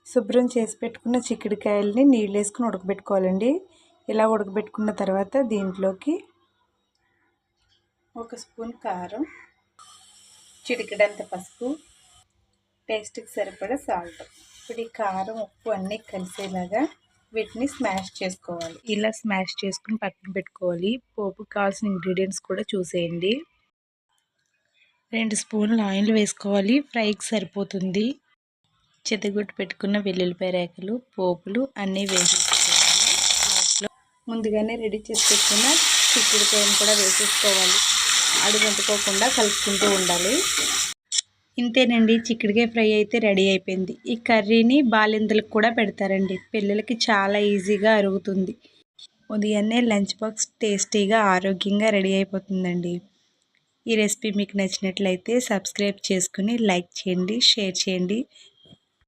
శుభ్రం చేసి పెట్టుకున్న చిక్కుడుకాయలని నీళ్ళు వేసుకుని ఉడకబెట్టుకోవాలండి. ఇలా ఉడకబెట్టుకున్న తర్వాత దీంట్లోకి 1 స్పూన్ కారం, చిటికెడంత పసుపు, టేస్ట్కి సరిపడా సాల్ట్. ఇప్పుడు ఈ కారం ఉప్పు అన్నీ కలిసేలాగా వీటిని స్మాష్ చేసుకోవాలి. ఇలా స్మాష్ చేసుకుని పక్కన పెట్టుకోవాలి. పోపుకి కావాల్సిన ఇంగ్రీడియంట్స్ కూడా చూసేయండి. 2 స్పూన్లు ఆయిల్ వేసుకోవాలి, ఫ్రైకి సరిపోతుంది. చెతగొట్టి పెట్టుకున్న వెల్లుల్లిపాయ రేఖలు, పోపులు అన్నీ వేసేసుకోవాలి. లాస్ట్లో ముందుగానే రెడీ చేసి పెట్టుకున్న చిక్కుడుకాయను కూడా వేసేసుకోవాలి. అడుగంటుకోకుండా కలుపుకుంటూ ఉండాలి. ఇంతేనండి, చిక్కుడుకాయ ఫ్రై అయితే రెడీ అయిపోయింది. ఈ కర్రీని బాలింతలకు కూడా పెడతారండి. పిల్లలకి చాలా ఈజీగా అరుగుతుంది. ఉదయాన్నే లంచ్ బాక్స్ టేస్టీగా ఆరోగ్యంగా రెడీ అయిపోతుందండి. ఈ రెసిపీ మీకు నచ్చినట్లయితే సబ్స్క్రైబ్ చేసుకుని లైక్ చేయండి, షేర్ చేయండి.